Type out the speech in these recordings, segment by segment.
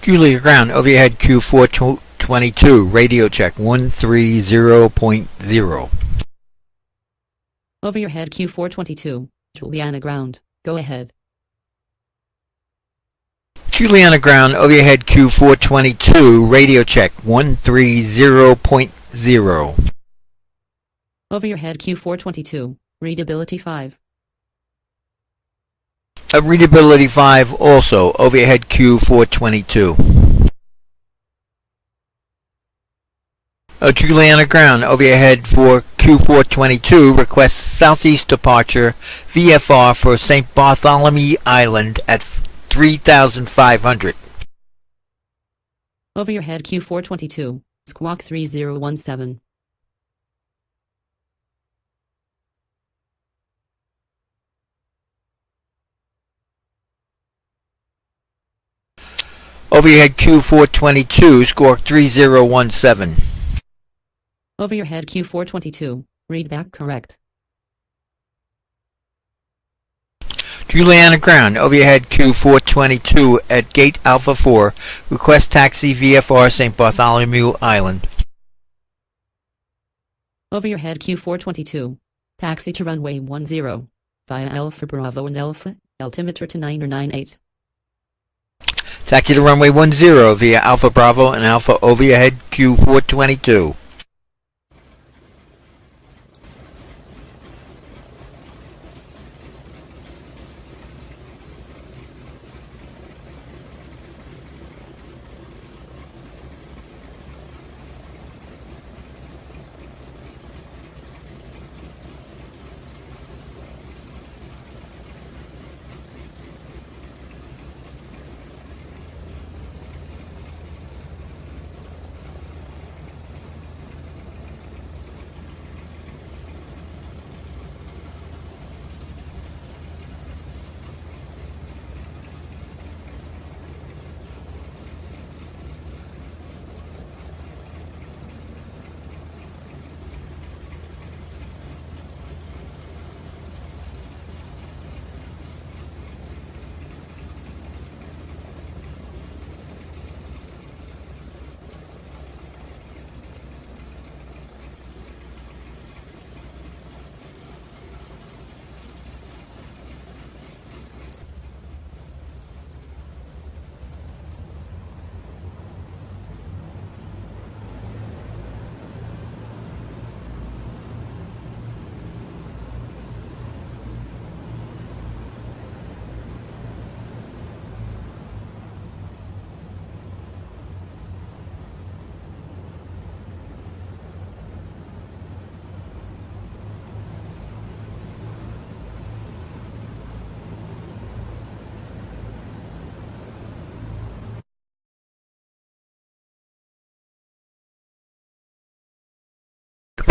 Julia Ground, overhead Q422, radio check 130.0. Over your head Q422, Juliana Ground, go ahead. Juliana Ground, over your head Q422, radio check 130.0. Over your head Q422, readability 5. Readability 5 also, overhead Q422. Juliana Ground, overhead for Q422, request southeast departure VFR for St. Barthélemy Island at 3,500. Over your head Q422, squawk 3017. Over your head Q422, squawk 3017. Over your head Q422, read back correct. Juliana Ground, over your head Q422 at gate Alpha 4, request taxi VFR St. Bartholomew Island. Over your head Q422, taxi to runway 10, via Alpha Bravo and Alpha, altimeter to 998. Taxi to runway 10 via Alpha Bravo and Alpha over your head Q422.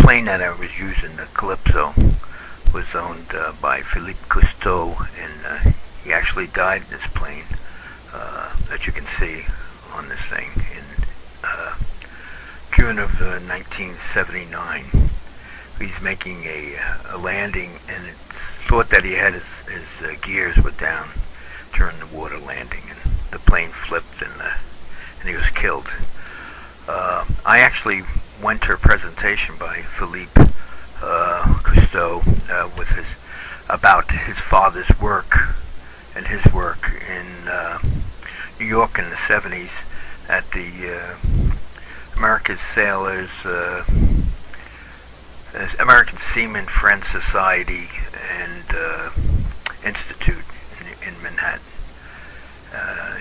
plane that I was using, the Calypso, was owned by Philippe Cousteau, and he actually died in this plane that you can see on this thing in June of 1979. He's making a landing, and it's thought that he had his gears were down during the water landing, and the plane flipped, and he was killed. I actually went to a presentation by Philippe Cousteau about his father's work and his work in New York in the 70s at the American Sailors, American Seamen Friends Society and Institute in Manhattan.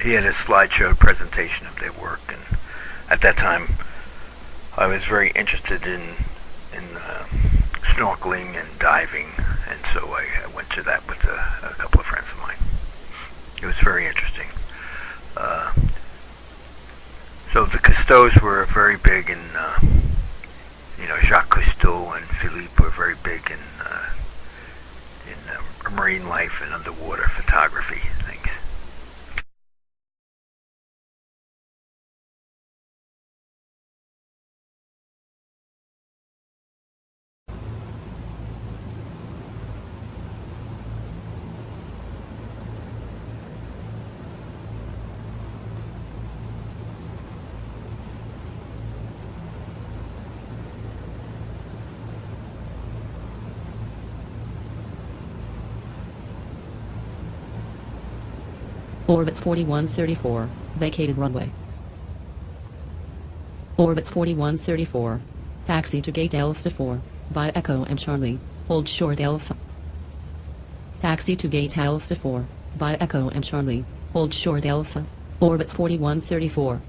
He had a slideshow presentation of their work, and at that time I was very interested in snorkeling and diving, and so I went to that with a couple of friends of mine. It was very interesting. So the Cousteaus were very big in, Jacques Cousteau and Philippe were very big in marine life and underwater photography things. Orbit 4134, vacated runway. Orbit 4134, taxi to gate Alpha 4, via Echo and Charlie, hold short Alpha. Taxi to gate Alpha 4, via Echo and Charlie, hold short Alpha. Orbit 4134.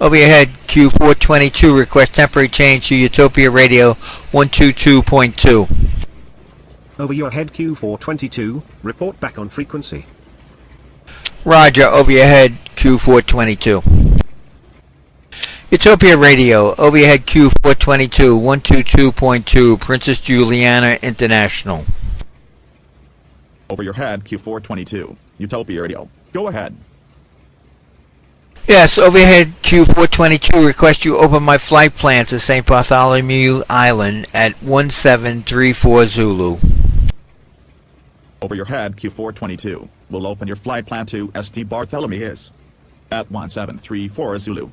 Over your head, Q422, request temporary change to Utopia Radio 122.2. Over your head, Q422, report back on frequency. Roger, over your head, Q422. Utopia Radio, over your head, Q422, 122.2, Princess Juliana International. Over your head, Q422, Utopia Radio. Go ahead. Yes, overhead Q422, request you open my flight plan to St. Bartholomew Island at 1734 Zulu. Over your head, Q422, we'll open your flight plan to St. Bartholomew at 1734 Zulu.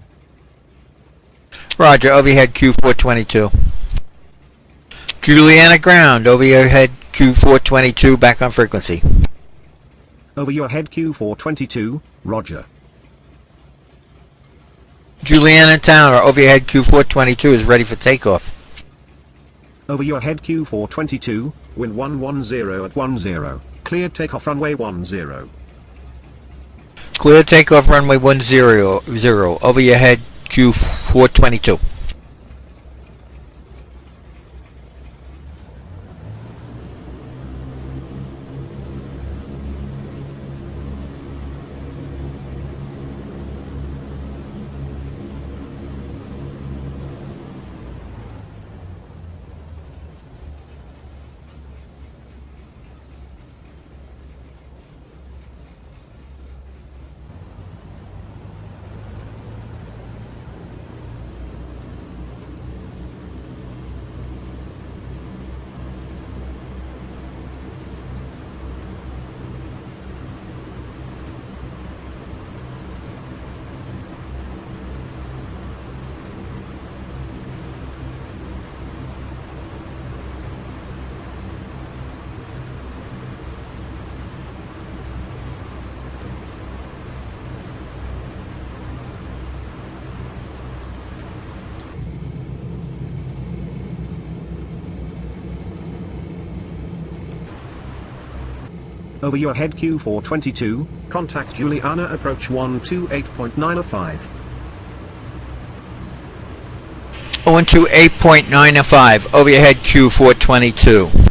Roger, overhead Q422. Juliana Ground, over your head Q422, back on frequency. Over your head, Q422, Roger. Juliana Tower, over your head Q422 is ready for takeoff. Over your head, Q422, wind 110 at 10. Clear takeoff runway 10. Clear takeoff runway 10. Over your head Q422. Over your head Q422, contact Juliana approach 128.905. 128.905, over your head Q422.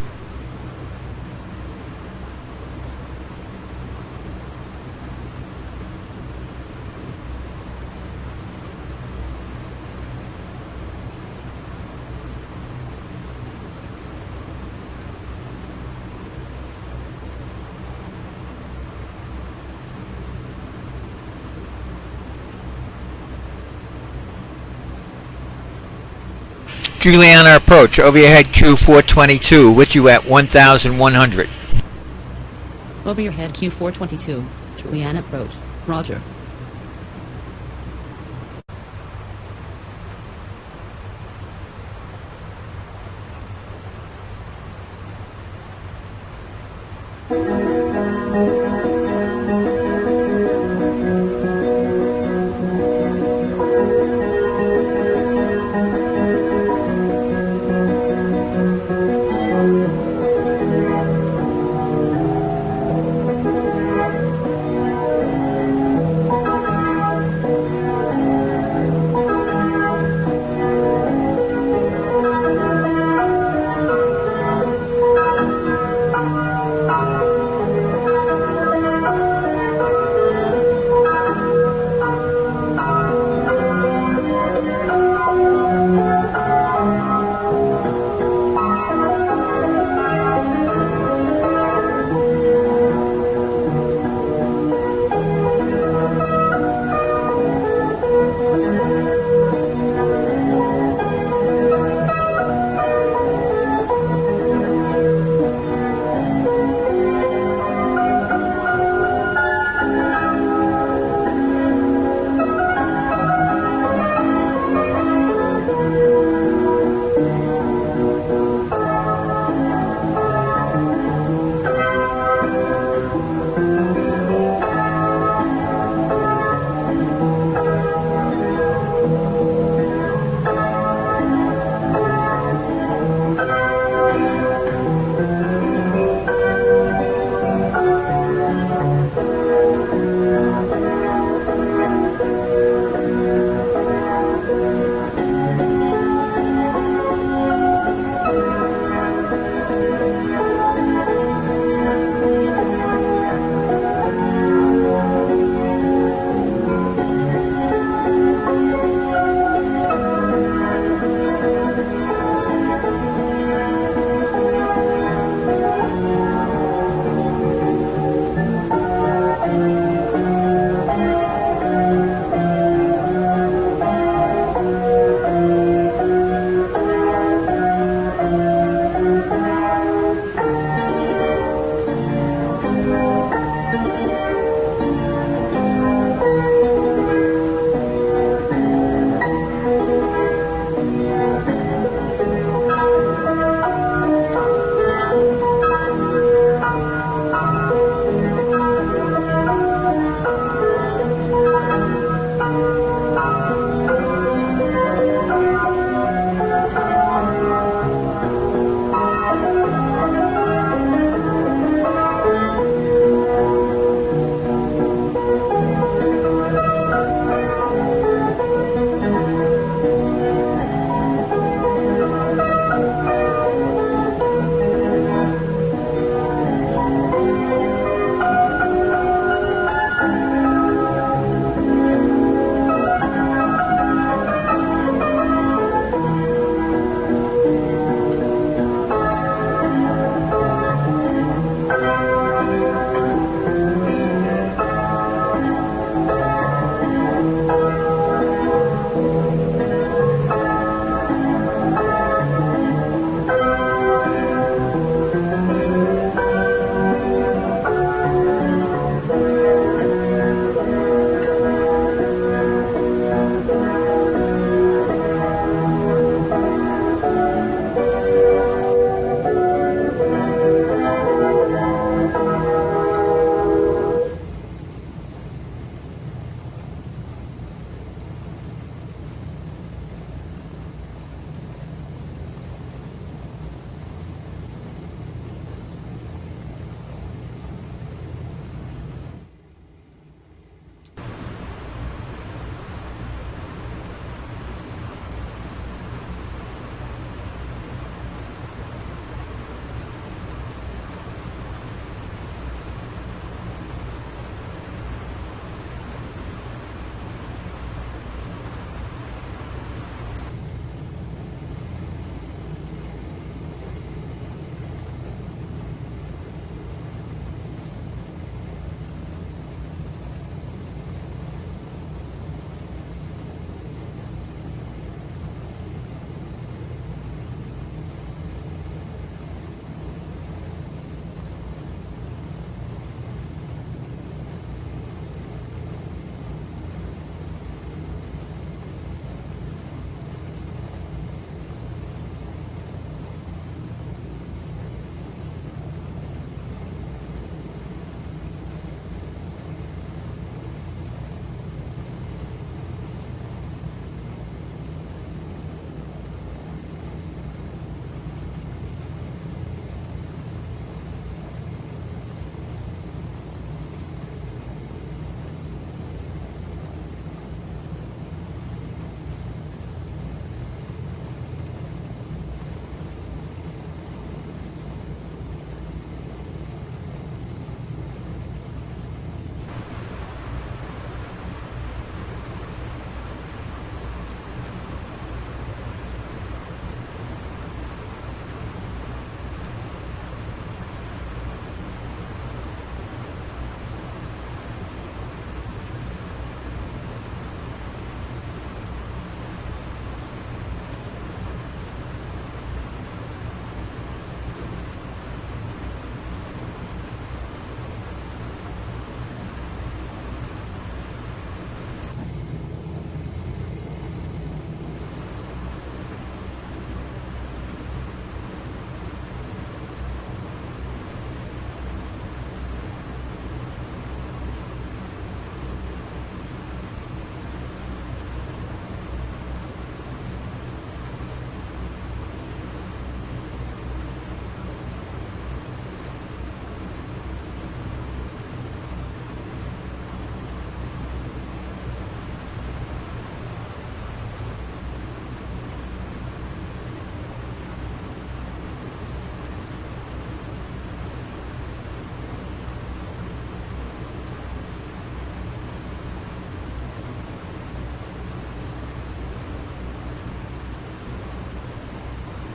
Juliana approach, over your head Q422, with you at 1,100. Over your head Q422, Juliana approach, roger.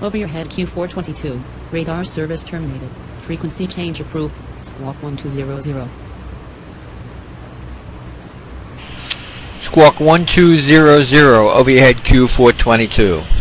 Over your head Q422. Radar service terminated. Frequency change approved. Squawk 1200. Squawk 1200 over your head Q422.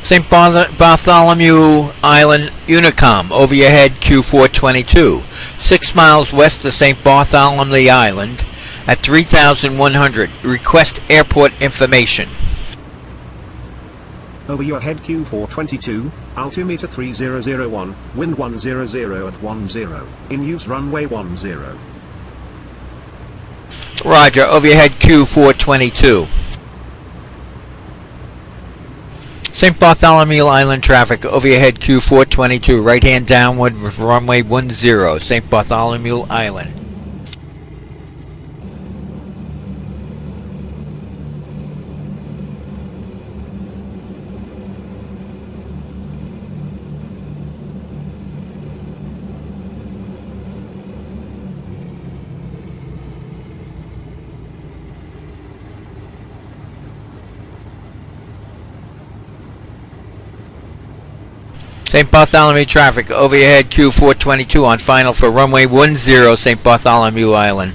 St. Bartholomew Island Unicom over your head Q422, 6 miles west of St. Bartholomew Island at 3,100. Request airport information. Over your head Q422, altimeter 3001, wind 100 at 10. In use runway 10. Roger, over your head Q422. St. Bartholomew Island traffic over your head Q422, right hand downward with runway 10, St. Bartholomew Island. St. Bartholomew traffic over your head Q422 on final for runway 10, St. Bartholomew Island.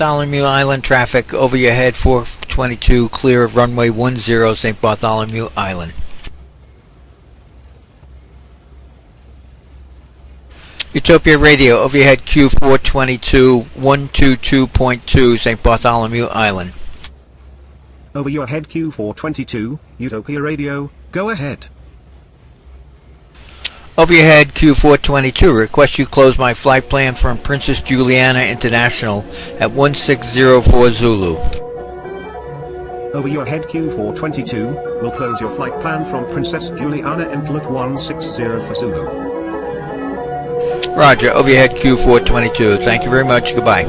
Bartholomew Island traffic over your head 422, clear of runway 10, St. Bartholomew Island. Utopia Radio over your head Q422, 122.2, St. Bartholomew Island. Over your head Q422, Utopia Radio, go ahead. Over your head Q422, request you close my flight plan from Princess Juliana International at 1604 Zulu. Over your head Q422, will close your flight plan from Princess Juliana International at 160 for Zulu. Roger, over your head Q422. Thank you very much. Goodbye.